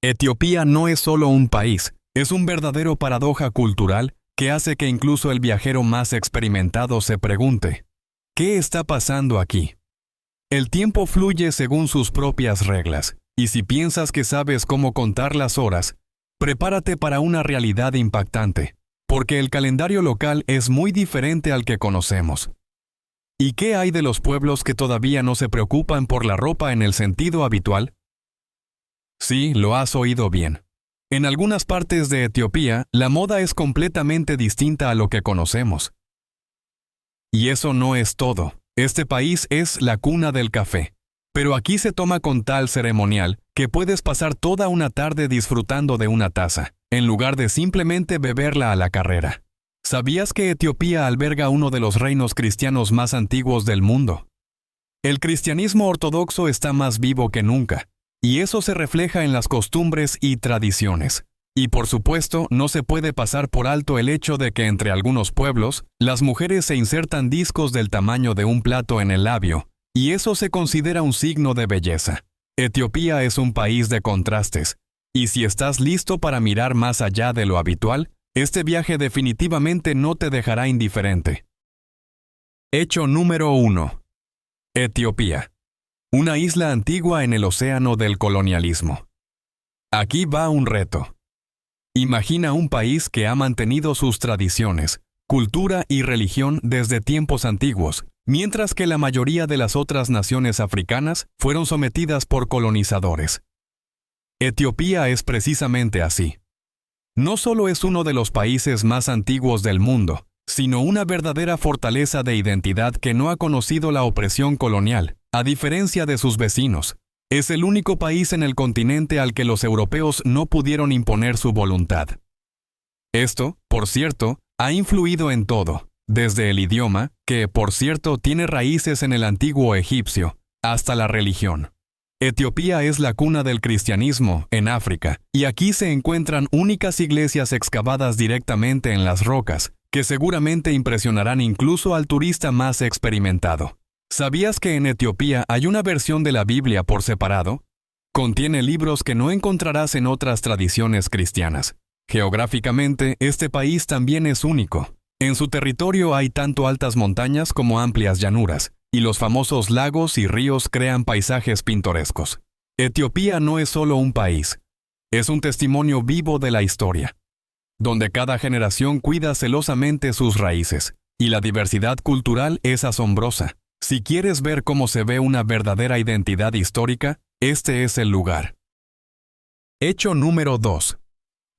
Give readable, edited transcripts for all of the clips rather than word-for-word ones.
Etiopía no es solo un país, es un verdadero paradoja cultural que hace que incluso el viajero más experimentado se pregunte, ¿qué está pasando aquí? El tiempo fluye según sus propias reglas, y si piensas que sabes cómo contar las horas, prepárate para una realidad impactante, porque el calendario local es muy diferente al que conocemos. ¿Y qué hay de los pueblos que todavía no se preocupan por la ropa en el sentido habitual? Sí, lo has oído bien. En algunas partes de Etiopía, la moda es completamente distinta a lo que conocemos. Y eso no es todo. Este país es la cuna del café. Pero aquí se toma con tal ceremonial que puedes pasar toda una tarde disfrutando de una taza, en lugar de simplemente beberla a la carrera. ¿Sabías que Etiopía alberga uno de los reinos cristianos más antiguos del mundo? El cristianismo ortodoxo está más vivo que nunca, y eso se refleja en las costumbres y tradiciones. Y por supuesto, no se puede pasar por alto el hecho de que entre algunos pueblos, las mujeres se insertan discos del tamaño de un plato en el labio, y eso se considera un signo de belleza. Etiopía es un país de contrastes, y si estás listo para mirar más allá de lo habitual, este viaje definitivamente no te dejará indiferente. Hecho número 1. Etiopía. Una isla antigua en el océano del colonialismo. Aquí va un reto. Imagina un país que ha mantenido sus tradiciones, cultura y religión desde tiempos antiguos, mientras que la mayoría de las otras naciones africanas fueron sometidas por colonizadores. Etiopía es precisamente así. No solo es uno de los países más antiguos del mundo, sino una verdadera fortaleza de identidad que no ha conocido la opresión colonial, a diferencia de sus vecinos. Es el único país en el continente al que los europeos no pudieron imponer su voluntad. Esto, por cierto, ha influido en todo, desde el idioma, que, por cierto, tiene raíces en el antiguo egipcio, hasta la religión. Etiopía es la cuna del cristianismo en África, y aquí se encuentran únicas iglesias excavadas directamente en las rocas, que seguramente impresionarán incluso al turista más experimentado. ¿Sabías que en Etiopía hay una versión de la Biblia por separado? Contiene libros que no encontrarás en otras tradiciones cristianas. Geográficamente, este país también es único. En su territorio hay tanto altas montañas como amplias llanuras, y los famosos lagos y ríos crean paisajes pintorescos. Etiopía no es solo un país, es un testimonio vivo de la historia, donde cada generación cuida celosamente sus raíces, y la diversidad cultural es asombrosa. Si quieres ver cómo se ve una verdadera identidad histórica, este es el lugar. Hecho número 2.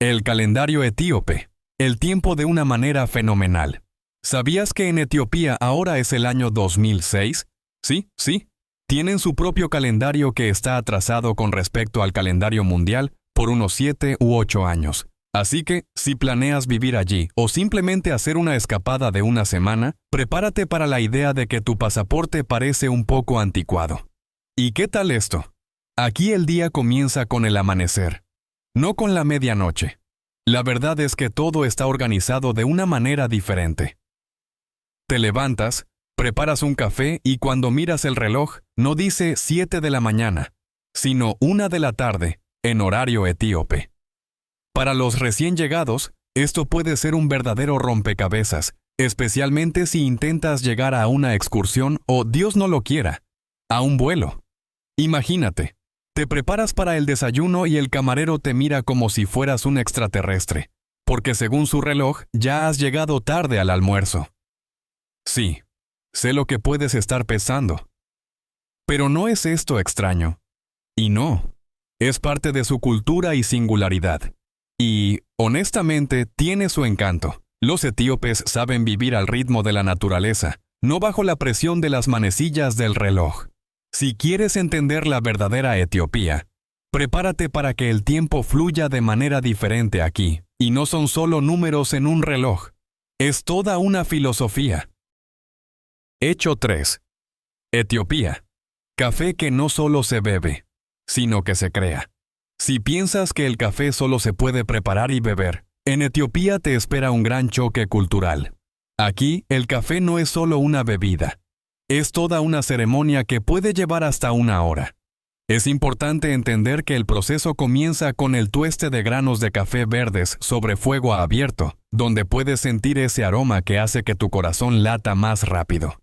El calendario etíope. El tiempo de una manera fenomenal. ¿Sabías que en Etiopía ahora es el año 2006? Sí. Tienen su propio calendario que está atrasado con respecto al calendario mundial por unos 7 u 8 años. Así que, si planeas vivir allí o simplemente hacer una escapada de una semana, prepárate para la idea de que tu pasaporte parece un poco anticuado. ¿Y qué tal esto? Aquí el día comienza con el amanecer, no con la medianoche. La verdad es que todo está organizado de una manera diferente. Te levantas, preparas un café y cuando miras el reloj, no dice 7 de la mañana, sino 1 de la tarde, en horario etíope. Para los recién llegados, esto puede ser un verdadero rompecabezas, especialmente si intentas llegar a una excursión o, Dios no lo quiera, a un vuelo. Imagínate, te preparas para el desayuno y el camarero te mira como si fueras un extraterrestre, porque según su reloj ya has llegado tarde al almuerzo. Sí, sé lo que puedes estar pensando. Pero ¿no es esto extraño? Y no, es parte de su cultura y singularidad. Y, honestamente, tiene su encanto. Los etíopes saben vivir al ritmo de la naturaleza, no bajo la presión de las manecillas del reloj. Si quieres entender la verdadera Etiopía, prepárate para que el tiempo fluya de manera diferente aquí, y no son solo números en un reloj. Es toda una filosofía. Hecho 3. Etiopía. Café que no solo se bebe, sino que se crea. Si piensas que el café solo se puede preparar y beber, en Etiopía te espera un gran choque cultural. Aquí, el café no es solo una bebida. Es toda una ceremonia que puede llevar hasta 1 hora. Es importante entender que el proceso comienza con el tueste de granos de café verdes sobre fuego abierto, donde puedes sentir ese aroma que hace que tu corazón lata más rápido.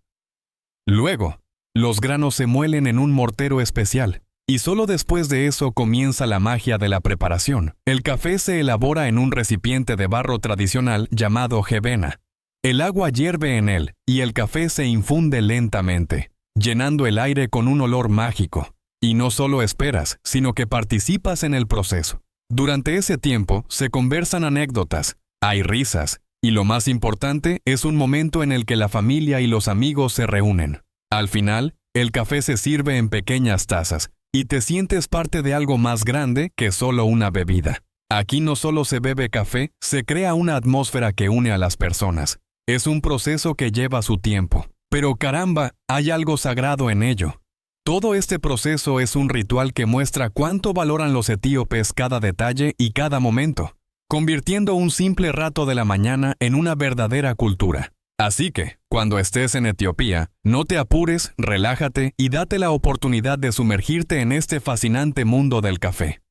Luego, los granos se muelen en un mortero especial, y solo después de eso comienza la magia de la preparación. El café se elabora en un recipiente de barro tradicional llamado jebena. El agua hierve en él, y el café se infunde lentamente, llenando el aire con un olor mágico. Y no solo esperas, sino que participas en el proceso. Durante ese tiempo se conversan anécdotas, hay risas, y lo más importante es un momento en el que la familia y los amigos se reúnen. Al final, el café se sirve en pequeñas tazas, y te sientes parte de algo más grande que solo una bebida. Aquí no solo se bebe café, se crea una atmósfera que une a las personas. Es un proceso que lleva su tiempo, pero caramba, hay algo sagrado en ello. Todo este proceso es un ritual que muestra cuánto valoran los etíopes cada detalle y cada momento, convirtiendo un simple rato de la mañana en una verdadera cultura. Así que, cuando estés en Etiopía, no te apures, relájate y date la oportunidad de sumergirte en este fascinante mundo del café.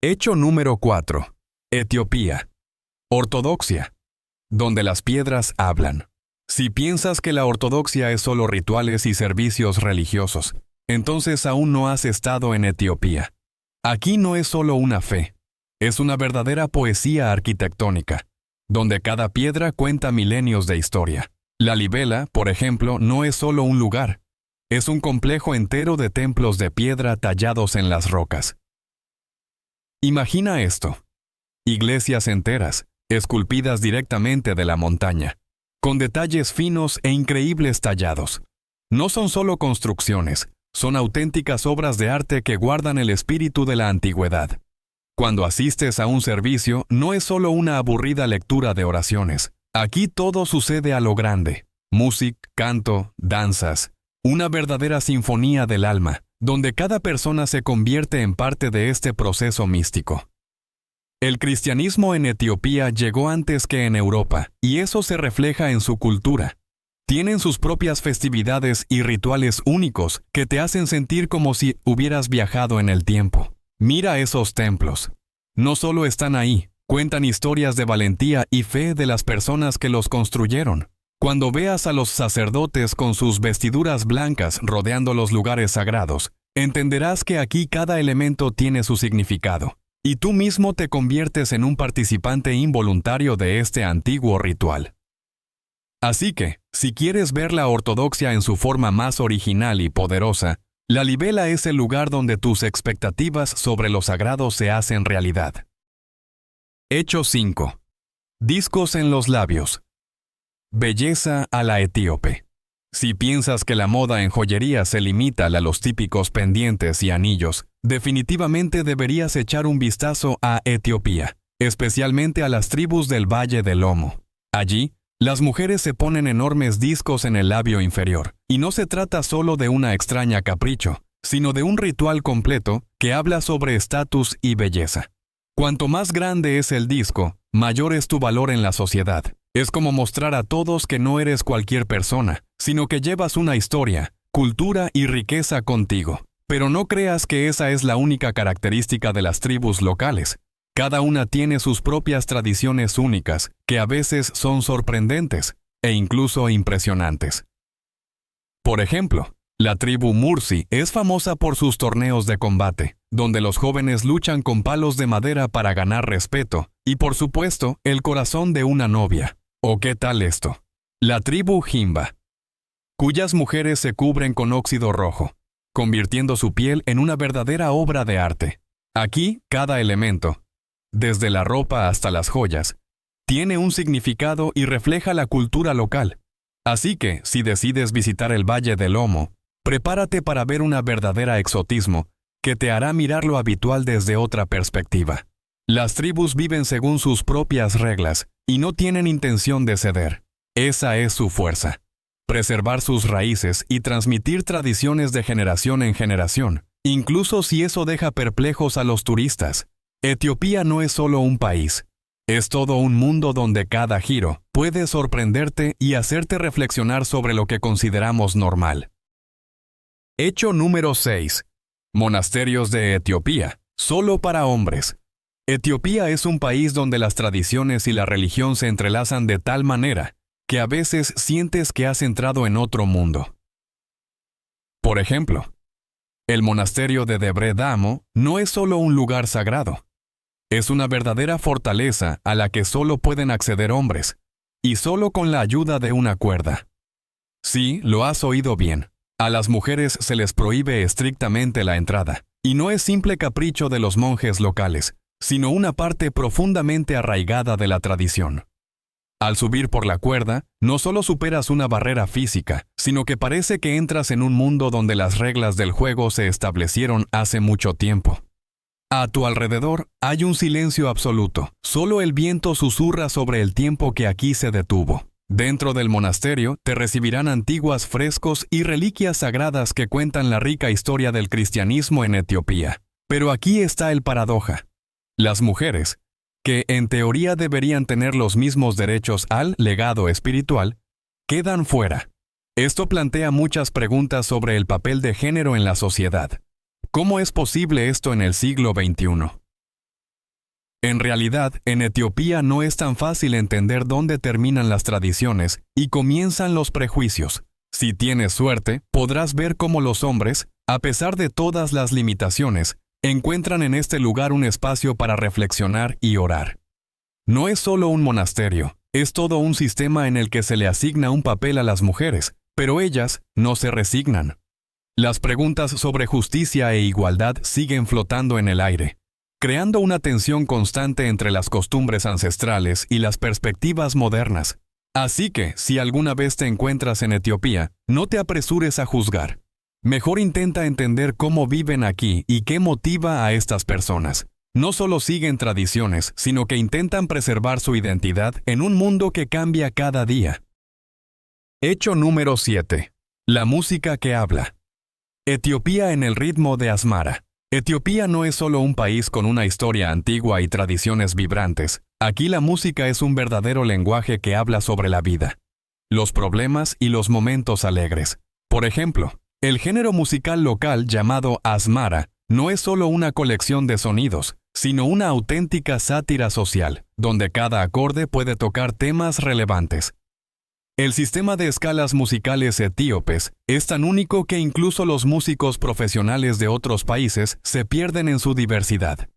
Hecho número 4. Etiopía. Ortodoxia. Donde las piedras hablan. Si piensas que la ortodoxia es solo rituales y servicios religiosos, entonces aún no has estado en Etiopía. Aquí no es solo una fe, es una verdadera poesía arquitectónica, donde cada piedra cuenta milenios de historia. La Libela, por ejemplo, no es solo un lugar, es un complejo entero de templos de piedra tallados en las rocas. Imagina esto: iglesias enteras, esculpidas directamente de la montaña, con detalles finos e increíbles tallados. No son solo construcciones, son auténticas obras de arte que guardan el espíritu de la antigüedad. Cuando asistes a un servicio, no es solo una aburrida lectura de oraciones. Aquí todo sucede a lo grande: música, canto, danzas, una verdadera sinfonía del alma, donde cada persona se convierte en parte de este proceso místico. El cristianismo en Etiopía llegó antes que en Europa, y eso se refleja en su cultura. Tienen sus propias festividades y rituales únicos que te hacen sentir como si hubieras viajado en el tiempo. Mira esos templos. No solo están ahí, cuentan historias de valentía y fe de las personas que los construyeron. Cuando veas a los sacerdotes con sus vestiduras blancas rodeando los lugares sagrados, entenderás que aquí cada elemento tiene su significado. Y tú mismo te conviertes en un participante involuntario de este antiguo ritual. Así que, si quieres ver la ortodoxia en su forma más original y poderosa, la Libela es el lugar donde tus expectativas sobre lo sagrado se hacen realidad. Hecho 5. Discos en los labios. Belleza a la etíope. Si piensas que la moda en joyería se limita a los típicos pendientes y anillos, definitivamente deberías echar un vistazo a Etiopía, especialmente a las tribus del Valle del Omo. Allí, las mujeres se ponen enormes discos en el labio inferior, y no se trata solo de una extraña capricho, sino de un ritual completo que habla sobre estatus y belleza. Cuanto más grande es el disco, mayor es tu valor en la sociedad. Es como mostrar a todos que no eres cualquier persona, sino que llevas una historia, cultura y riqueza contigo. Pero no creas que esa es la única característica de las tribus locales. Cada una tiene sus propias tradiciones únicas, que a veces son sorprendentes e incluso impresionantes. Por ejemplo, la tribu Mursi es famosa por sus torneos de combate, donde los jóvenes luchan con palos de madera para ganar respeto y, por supuesto, el corazón de una novia. ¿O qué tal esto? La tribu Himba, cuyas mujeres se cubren con óxido rojo, convirtiendo su piel en una verdadera obra de arte. Aquí, cada elemento, desde la ropa hasta las joyas, tiene un significado y refleja la cultura local. Así que, si decides visitar el Valle del Omo, prepárate para ver una verdadera exotismo que te hará mirar lo habitual desde otra perspectiva. Las tribus viven según sus propias reglas y no tienen intención de ceder. Esa es su fuerza: preservar sus raíces y transmitir tradiciones de generación en generación, incluso si eso deja perplejos a los turistas. Etiopía no es solo un país, es todo un mundo donde cada giro puede sorprenderte y hacerte reflexionar sobre lo que consideramos normal. Hecho número 6. Monasterios de Etiopía, solo para hombres. Etiopía es un país donde las tradiciones y la religión se entrelazan de tal manera que a veces sientes que has entrado en otro mundo. Por ejemplo, el monasterio de Debre Damo no es solo un lugar sagrado. Es una verdadera fortaleza a la que solo pueden acceder hombres, y solo con la ayuda de una cuerda. Sí, lo has oído bien. A las mujeres se les prohíbe estrictamente la entrada, y no es simple capricho de los monjes locales, sino una parte profundamente arraigada de la tradición. Al subir por la cuerda, no solo superas una barrera física, sino que parece que entras en un mundo donde las reglas del juego se establecieron hace mucho tiempo. A tu alrededor hay un silencio absoluto, solo el viento susurra sobre el tiempo que aquí se detuvo. Dentro del monasterio te recibirán antiguos frescos y reliquias sagradas que cuentan la rica historia del cristianismo en Etiopía. Pero aquí está el paradoja. Las mujeres, que en teoría deberían tener los mismos derechos al legado espiritual, quedan fuera. Esto plantea muchas preguntas sobre el papel de género en la sociedad. ¿Cómo es posible esto en el siglo XXI? En realidad, en Etiopía no es tan fácil entender dónde terminan las tradiciones y comienzan los prejuicios. Si tienes suerte, podrás ver cómo los hombres, a pesar de todas las limitaciones, encuentran en este lugar un espacio para reflexionar y orar. No es solo un monasterio, es todo un sistema en el que se le asigna un papel a las mujeres, pero ellas no se resignan. Las preguntas sobre justicia e igualdad siguen flotando en el aire, creando una tensión constante entre las costumbres ancestrales y las perspectivas modernas. Así que, si alguna vez te encuentras en Etiopía, no te apresures a juzgar. Mejor intenta entender cómo viven aquí y qué motiva a estas personas. No solo siguen tradiciones, sino que intentan preservar su identidad en un mundo que cambia cada día. Hecho número 7. La música que habla. Etiopía en el ritmo de Asmara. Etiopía no es solo un país con una historia antigua y tradiciones vibrantes. Aquí la música es un verdadero lenguaje que habla sobre la vida, los problemas y los momentos alegres. Por ejemplo, el género musical local llamado Asmara no es solo una colección de sonidos, sino una auténtica sátira social, donde cada acorde puede tocar temas relevantes. El sistema de escalas musicales etíopes es tan único que incluso los músicos profesionales de otros países se pierden en su diversidad.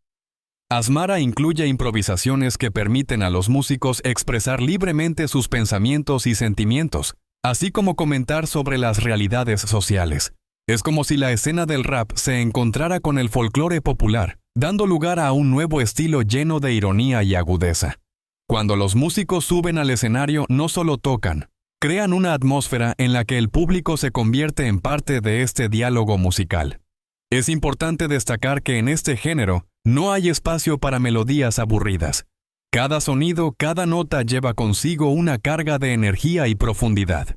Asmara incluye improvisaciones que permiten a los músicos expresar libremente sus pensamientos y sentimientos, así como comentar sobre las realidades sociales. Es como si la escena del rap se encontrara con el folclore popular, dando lugar a un nuevo estilo lleno de ironía y agudeza. Cuando los músicos suben al escenario, no solo tocan, crean una atmósfera en la que el público se convierte en parte de este diálogo musical. Es importante destacar que en este género no hay espacio para melodías aburridas. Cada sonido, cada nota lleva consigo una carga de energía y profundidad.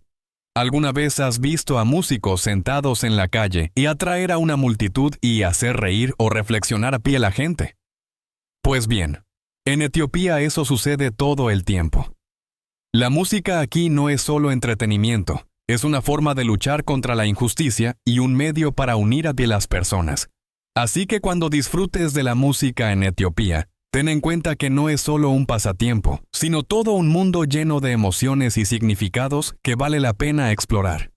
¿Alguna vez has visto a músicos sentados en la calle y atraer a una multitud y hacer reír o reflexionar a pie la gente? Pues bien, en Etiopía eso sucede todo el tiempo. La música aquí no es solo entretenimiento, es una forma de luchar contra la injusticia y un medio para unir a las personas. Así que cuando disfrutes de la música en Etiopía, ten en cuenta que no es solo un pasatiempo, sino todo un mundo lleno de emociones y significados que vale la pena explorar.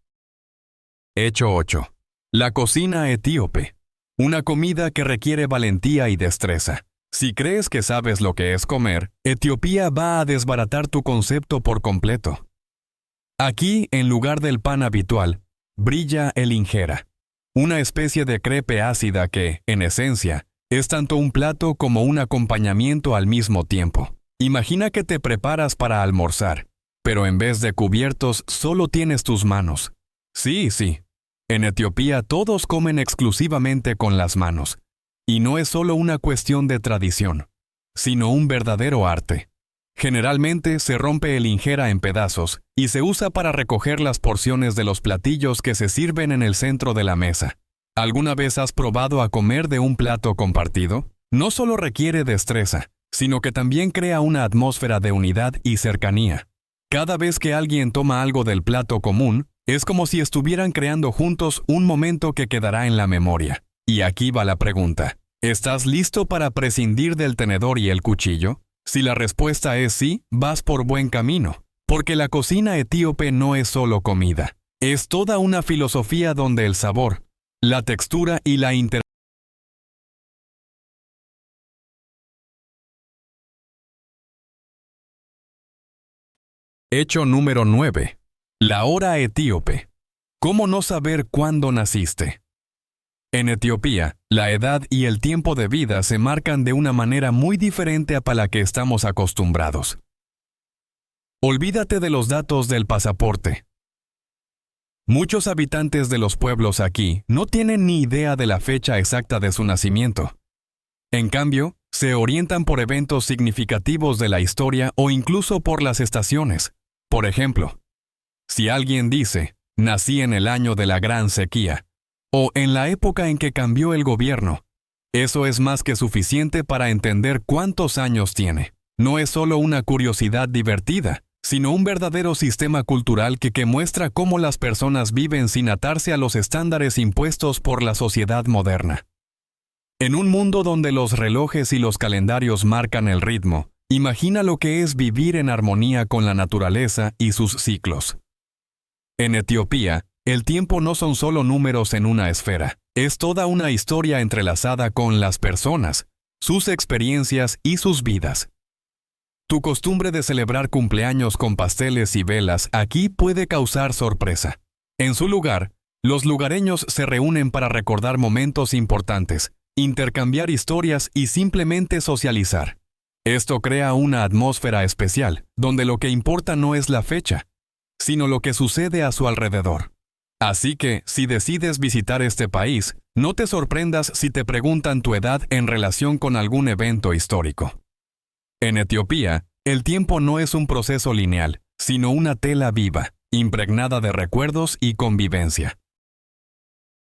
Hecho 8. La cocina etíope. Una comida que requiere valentía y destreza. Si crees que sabes lo que es comer, Etiopía va a desbaratar tu concepto por completo. Aquí, en lugar del pan habitual, brilla el injera, una especie de crepe ácida que, en esencia, es tanto un plato como un acompañamiento al mismo tiempo. Imagina que te preparas para almorzar, pero en vez de cubiertos solo tienes tus manos. Sí. En Etiopía todos comen exclusivamente con las manos. Y no es solo una cuestión de tradición, sino un verdadero arte. Generalmente se rompe el injera en pedazos y se usa para recoger las porciones de los platillos que se sirven en el centro de la mesa. ¿Alguna vez has probado a comer de un plato compartido? No solo requiere destreza, sino que también crea una atmósfera de unidad y cercanía. Cada vez que alguien toma algo del plato común, es como si estuvieran creando juntos un momento que quedará en la memoria. Y aquí va la pregunta. ¿Estás listo para prescindir del tenedor y el cuchillo? Si la respuesta es sí, vas por buen camino, porque la cocina etíope no es solo comida. Es toda una filosofía donde el sabor, la textura y la interacción. Hecho número 9. La hora etíope. ¿Cómo no saber cuándo naciste? En Etiopía, la edad y el tiempo de vida se marcan de una manera muy diferente a la que estamos acostumbrados. Olvídate de los datos del pasaporte. Muchos habitantes de los pueblos aquí no tienen ni idea de la fecha exacta de su nacimiento. En cambio, se orientan por eventos significativos de la historia o incluso por las estaciones. Por ejemplo, si alguien dice, nací en el año de la gran sequía, o en la época en que cambió el gobierno, eso es más que suficiente para entender cuántos años tiene. No es solo una curiosidad divertida, sino un verdadero sistema cultural que muestra cómo las personas viven sin atarse a los estándares impuestos por la sociedad moderna. En un mundo donde los relojes y los calendarios marcan el ritmo, imagina lo que es vivir en armonía con la naturaleza y sus ciclos. En Etiopía, el tiempo no son solo números en una esfera, es toda una historia entrelazada con las personas, sus experiencias y sus vidas. Tu costumbre de celebrar cumpleaños con pasteles y velas aquí puede causar sorpresa. En su lugar, los lugareños se reúnen para recordar momentos importantes, intercambiar historias y simplemente socializar. Esto crea una atmósfera especial, donde lo que importa no es la fecha, sino lo que sucede a su alrededor. Así que, si decides visitar este país, no te sorprendas si te preguntan tu edad en relación con algún evento histórico. En Etiopía, el tiempo no es un proceso lineal, sino una tela viva, impregnada de recuerdos y convivencia.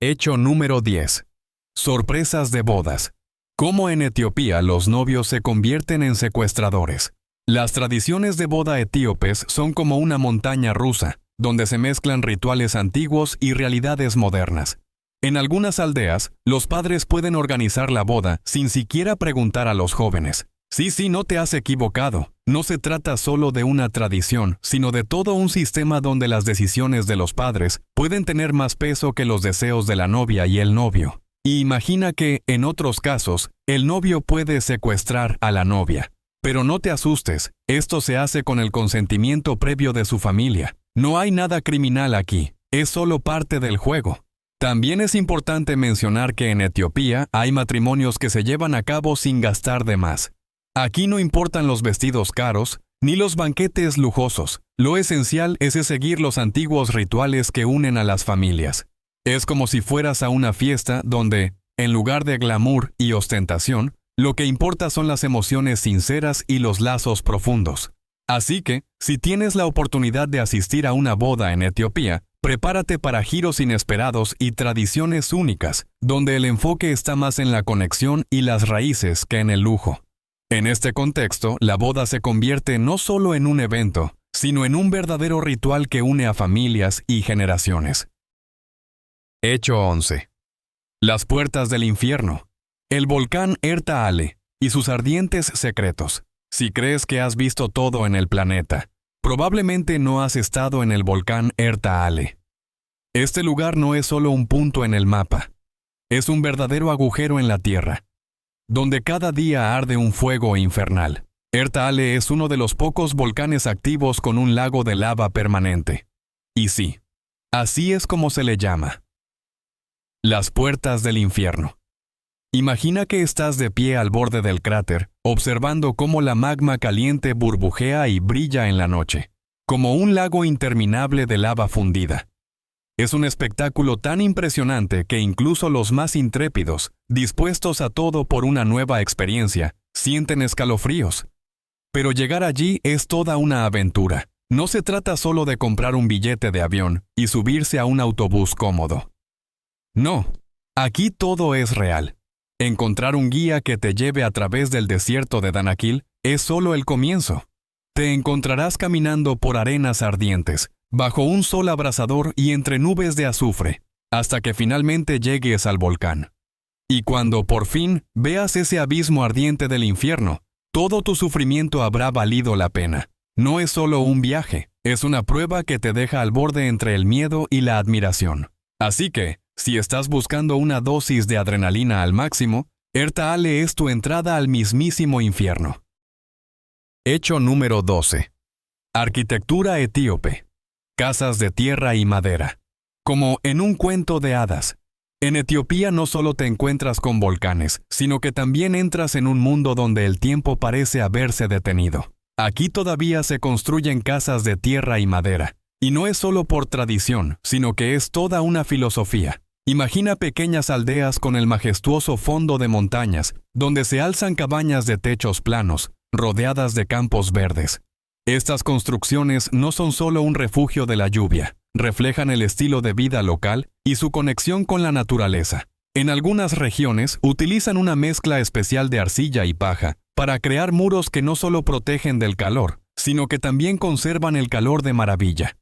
Hecho número 10. Sorpresas de bodas. Cómo en Etiopía los novios se convierten en secuestradores. Las tradiciones de boda etíopes son como una montaña rusa, donde se mezclan rituales antiguos y realidades modernas. En algunas aldeas, los padres pueden organizar la boda sin siquiera preguntar a los jóvenes. Sí, no te has equivocado. No se trata solo de una tradición, sino de todo un sistema donde las decisiones de los padres pueden tener más peso que los deseos de la novia y el novio. Y imagina que, en otros casos, el novio puede secuestrar a la novia. Pero no te asustes, esto se hace con el consentimiento previo de su familia. No hay nada criminal aquí, es solo parte del juego. También es importante mencionar que en Etiopía hay matrimonios que se llevan a cabo sin gastar de más. Aquí no importan los vestidos caros, ni los banquetes lujosos. Lo esencial es seguir los antiguos rituales que unen a las familias. Es como si fueras a una fiesta donde, en lugar de glamour y ostentación, lo que importa son las emociones sinceras y los lazos profundos. Así que, si tienes la oportunidad de asistir a una boda en Etiopía, prepárate para giros inesperados y tradiciones únicas, donde el enfoque está más en la conexión y las raíces que en el lujo. En este contexto, la boda se convierte no solo en un evento, sino en un verdadero ritual que une a familias y generaciones. Hecho 11. Las puertas del infierno. El volcán Erta-Ale y sus ardientes secretos. Si crees que has visto todo en el planeta, probablemente no has estado en el volcán Erta-Ale. Este lugar no es solo un punto en el mapa. Es un verdadero agujero en la tierra, donde cada día arde un fuego infernal. Erta-Ale es uno de los pocos volcanes activos con un lago de lava permanente. Y sí, así es como se le llama. Las puertas del infierno. Imagina que estás de pie al borde del cráter, observando cómo la magma caliente burbujea y brilla en la noche, como un lago interminable de lava fundida. Es un espectáculo tan impresionante que incluso los más intrépidos, dispuestos a todo por una nueva experiencia, sienten escalofríos. Pero llegar allí es toda una aventura. No se trata solo de comprar un billete de avión y subirse a un autobús cómodo. No, aquí todo es real. Encontrar un guía que te lleve a través del desierto de Danakil es solo el comienzo. Te encontrarás caminando por arenas ardientes, bajo un sol abrasador y entre nubes de azufre, hasta que finalmente llegues al volcán. Y cuando por fin veas ese abismo ardiente del infierno, todo tu sufrimiento habrá valido la pena. No es solo un viaje, es una prueba que te deja al borde entre el miedo y la admiración. Así que, si estás buscando una dosis de adrenalina al máximo, Ertaale es tu entrada al mismísimo infierno. Hecho número 12. Arquitectura etíope. Casas de tierra y madera. Como en un cuento de hadas. En Etiopía no solo te encuentras con volcanes, sino que también entras en un mundo donde el tiempo parece haberse detenido. Aquí todavía se construyen casas de tierra y madera. Y no es solo por tradición, sino que es toda una filosofía. Imagina pequeñas aldeas con el majestuoso fondo de montañas, donde se alzan cabañas de techos planos, rodeadas de campos verdes. Estas construcciones no son solo un refugio de la lluvia, reflejan el estilo de vida local y su conexión con la naturaleza. En algunas regiones utilizan una mezcla especial de arcilla y paja para crear muros que no solo protegen del calor, sino que también conservan el calor de maravilla.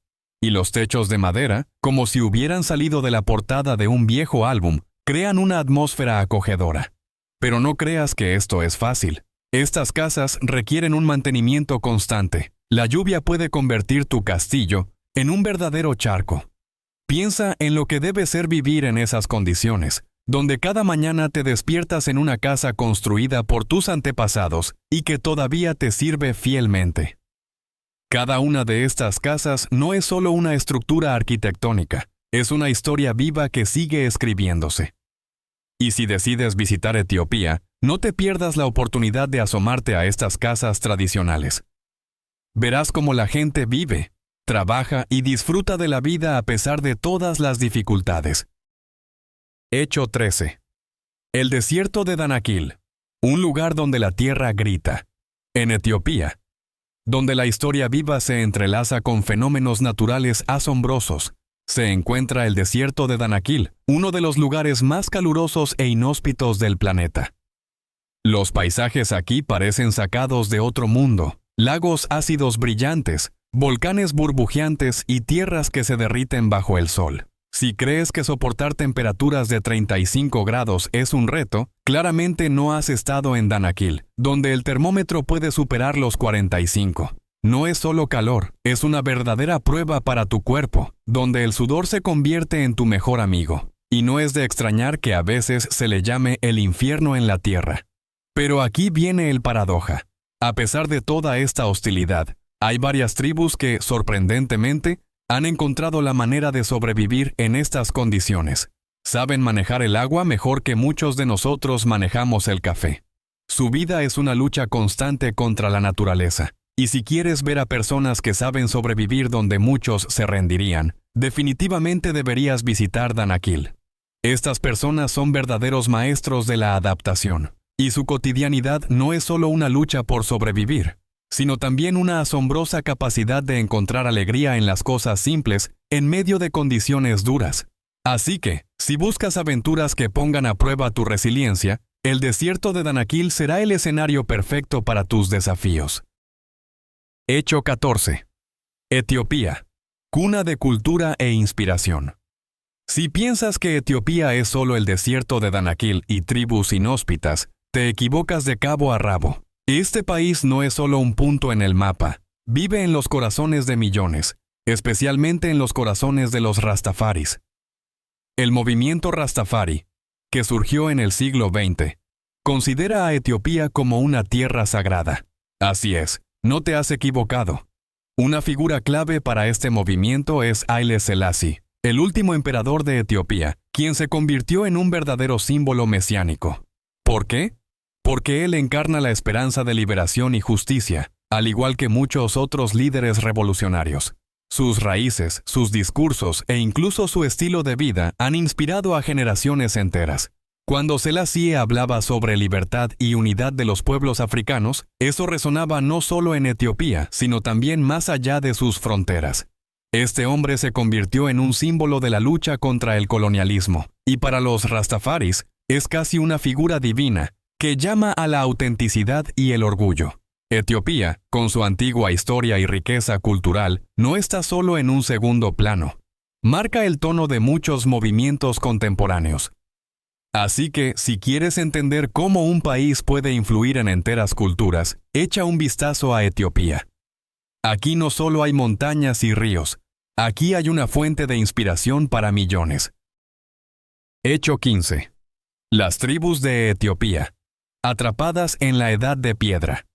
Y los techos de madera, como si hubieran salido de la portada de un viejo álbum, crean una atmósfera acogedora. Pero no creas que esto es fácil. Estas casas requieren un mantenimiento constante. La lluvia puede convertir tu castillo en un verdadero charco. Piensa en lo que debe ser vivir en esas condiciones, donde cada mañana te despiertas en una casa construida por tus antepasados y que todavía te sirve fielmente. Cada una de estas casas no es solo una estructura arquitectónica, es una historia viva que sigue escribiéndose. Y si decides visitar Etiopía, no te pierdas la oportunidad de asomarte a estas casas tradicionales. Verás cómo la gente vive, trabaja y disfruta de la vida a pesar de todas las dificultades. Hecho 13. El desierto de Danakil, un lugar donde la tierra grita. En Etiopía, donde la historia viva se entrelaza con fenómenos naturales asombrosos, se encuentra el desierto de Danakil, uno de los lugares más calurosos e inhóspitos del planeta. Los paisajes aquí parecen sacados de otro mundo, lagos ácidos brillantes, volcanes burbujeantes y tierras que se derriten bajo el sol. Si crees que soportar temperaturas de 35 grados es un reto, claramente no has estado en Danakil, donde el termómetro puede superar los 45. No es solo calor, es una verdadera prueba para tu cuerpo, donde el sudor se convierte en tu mejor amigo. Y no es de extrañar que a veces se le llame el infierno en la tierra. Pero aquí viene el paradoja. A pesar de toda esta hostilidad, hay varias tribus que, sorprendentemente, han encontrado la manera de sobrevivir en estas condiciones. Saben manejar el agua mejor que muchos de nosotros manejamos el café. Su vida es una lucha constante contra la naturaleza. Y si quieres ver a personas que saben sobrevivir donde muchos se rendirían, definitivamente deberías visitar Danakil. Estas personas son verdaderos maestros de la adaptación, y su cotidianidad no es solo una lucha por sobrevivir, sino también una asombrosa capacidad de encontrar alegría en las cosas simples en medio de condiciones duras. Así que, si buscas aventuras que pongan a prueba tu resiliencia, el desierto de Danakil será el escenario perfecto para tus desafíos. Hecho 14. Etiopía, cuna de cultura e inspiración. Si piensas que Etiopía es solo el desierto de Danakil y tribus inhóspitas, te equivocas de cabo a rabo. Este país no es solo un punto en el mapa, vive en los corazones de millones, especialmente en los corazones de los rastafaris. El movimiento rastafari, que surgió en el siglo XX, considera a Etiopía como una tierra sagrada. Así es. No te has equivocado. Una figura clave para este movimiento es Haile Selassie, el último emperador de Etiopía, quien se convirtió en un verdadero símbolo mesiánico. ¿Por qué? Porque él encarna la esperanza de liberación y justicia, al igual que muchos otros líderes revolucionarios. Sus raíces, sus discursos e incluso su estilo de vida han inspirado a generaciones enteras. Cuando Selassie hablaba sobre libertad y unidad de los pueblos africanos, eso resonaba no solo en Etiopía, sino también más allá de sus fronteras. Este hombre se convirtió en un símbolo de la lucha contra el colonialismo, y para los rastafaris es casi una figura divina que llama a la autenticidad y el orgullo. Etiopía, con su antigua historia y riqueza cultural, no está solo en un segundo plano. Marca el tono de muchos movimientos contemporáneos. Así que, si quieres entender cómo un país puede influir en enteras culturas, echa un vistazo a Etiopía. Aquí no solo hay montañas y ríos, aquí hay una fuente de inspiración para millones. Hecho 15. Las tribus de Etiopía, atrapadas en la Edad de Piedra.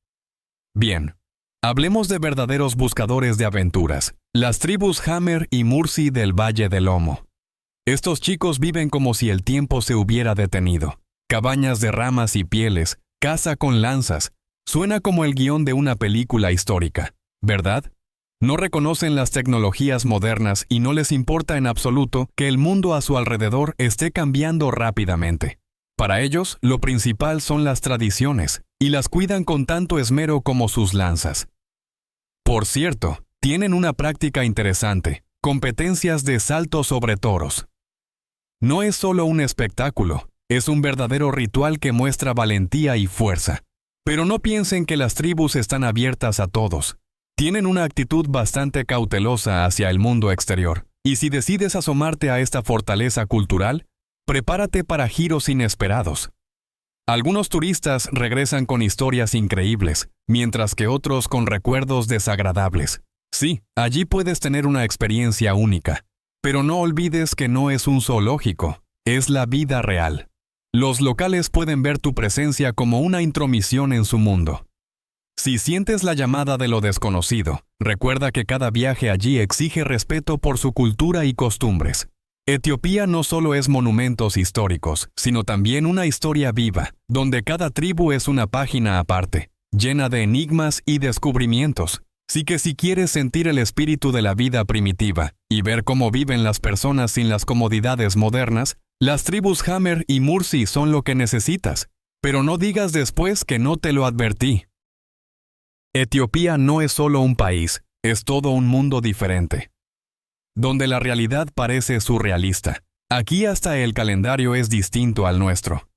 Bien, hablemos de verdaderos buscadores de aventuras, las tribus Hamer y Mursi del Valle del Omo. Estos chicos viven como si el tiempo se hubiera detenido. Cabañas de ramas y pieles, caza con lanzas. Suena como el guión de una película histórica, ¿verdad? No reconocen las tecnologías modernas y no les importa en absoluto que el mundo a su alrededor esté cambiando rápidamente. Para ellos, lo principal son las tradiciones, y las cuidan con tanto esmero como sus lanzas. Por cierto, tienen una práctica interesante, competencias de salto sobre toros. No es solo un espectáculo, es un verdadero ritual que muestra valentía y fuerza. Pero no piensen que las tribus están abiertas a todos. Tienen una actitud bastante cautelosa hacia el mundo exterior, y si decides asomarte a esta fortaleza cultural, prepárate para giros inesperados. Algunos turistas regresan con historias increíbles, mientras que otros con recuerdos desagradables. Sí, allí puedes tener una experiencia única. Pero no olvides que no es un zoológico, es la vida real. Los locales pueden ver tu presencia como una intromisión en su mundo. Si sientes la llamada de lo desconocido, recuerda que cada viaje allí exige respeto por su cultura y costumbres. Etiopía no solo es monumentos históricos, sino también una historia viva, donde cada tribu es una página aparte, llena de enigmas y descubrimientos. Así que si quieres sentir el espíritu de la vida primitiva y ver cómo viven las personas sin las comodidades modernas, las tribus Hamer y Mursi son lo que necesitas. Pero no digas después que no te lo advertí. Etiopía no es solo un país, es todo un mundo diferente, donde la realidad parece surrealista. Aquí hasta el calendario es distinto al nuestro.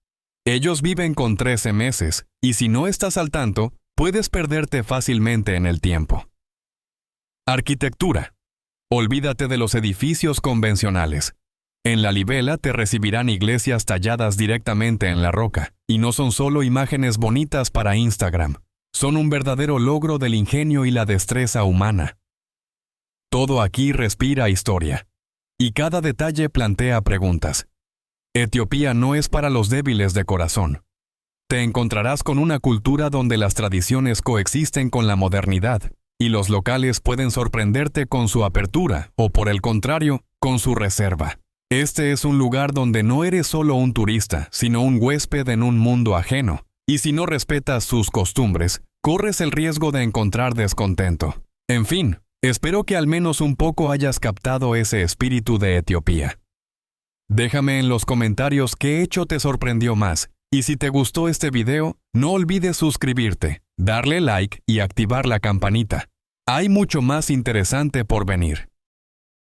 Ellos viven con 13 meses, y si no estás al tanto, puedes perderte fácilmente en el tiempo. Arquitectura. Olvídate de los edificios convencionales. En Lalibela te recibirán iglesias talladas directamente en la roca, y no son solo imágenes bonitas para Instagram. Son un verdadero logro del ingenio y la destreza humana. Todo aquí respira historia, y cada detalle plantea preguntas. Etiopía no es para los débiles de corazón. Te encontrarás con una cultura donde las tradiciones coexisten con la modernidad, y los locales pueden sorprenderte con su apertura, o por el contrario, con su reserva. Este es un lugar donde no eres solo un turista, sino un huésped en un mundo ajeno, y si no respetas sus costumbres, corres el riesgo de encontrar descontento. En fin, espero que al menos un poco hayas captado ese espíritu de Etiopía. Déjame en los comentarios qué hecho te sorprendió más. Y si te gustó este video, no olvides suscribirte, darle like y activar la campanita. Hay mucho más interesante por venir.